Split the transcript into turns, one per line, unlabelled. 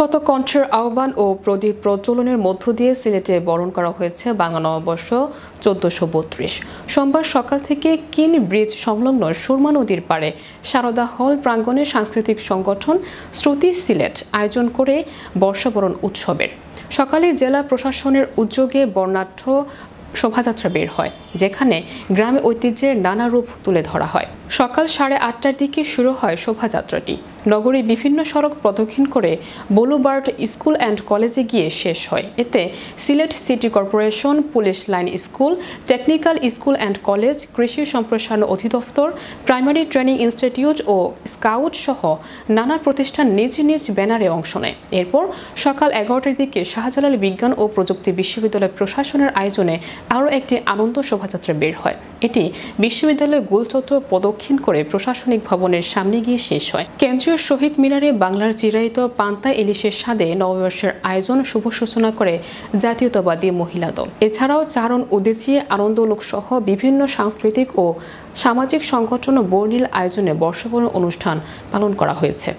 শতকণ্ঠের আহ্বান ও প্রদীপ প্রজ্বলনের মধ্য দিয়ে সিলেটে বরণ করা হয়েছে বাংলা নববর্ষ ১৪৩২। সোমবার সকাল থেকে কিন ব্রিজ সংলগ্ন সুরমা নদীর পাড়ে সারদা হল প্রাঙ্গণে সাংস্কৃতিক সংগঠন শ্রুতি সিলেট আয়োজন করে বর্ষবরণ উৎসবের। সকালে জেলা প্রশাসনের উদ্যোগে বর্ণাঢ্য শোভাযাত্রা বের হয়, যেখানে গ্রামে ঐতিহ্যের নানা রূপ তুলে ধরা হয়। সকাল 8:30টার দিকে শুরু হয় শোভাযাত্রাটি। নগরীর বিভিন্ন সড়ক প্রদক্ষিণ করে বুলুবার্ড স্কুল অ্যান্ড কলেজে গিয়ে শেষ হয়। এতে Sylhet city corporation, police line school, technical school and college, কৃষি সম্প্রসারণ অধিদপ্তর, প্রাইমারি ট্রেনিং ইনস্টিটিউট ও স্কাউট সহ নানা প্রতিষ্ঠান নিজ নিজ ব্যানারে অংশ নেয়। এরপর সকাল 11টার দিকে শাহজালাল বিজ্ঞান ও প্রযুক্তি বিশ্ববিদ্যালয় প্রশাসনের আয়োজনে আরও একটি আনন্দ শোভাযাত্রা বের হয়। এটি বিশ্ববিদ্যালয়ের গোলচত্বর প্রদক্ষিণ করে প্রশাসনিক ভবনের সামনে গিয়ে শেষ হয়। কেন্দ্রীয় শহীদ মিনারে বাংলার চিরায়িত পান্তা ইলিশের স্বাদে নববর্ষের আয়োজন শুভ সূচনা করে জাতীয়তাবাদী মহিলা দল। এছাড়াও চারণ উদীচী, আনন্দলোক সহ বিভিন্ন সাংস্কৃতিক ও সামাজিক সংগঠন ও বর্ণিল আয়োজনে বর্ষবরণ অনুষ্ঠান পালন করা হয়েছে।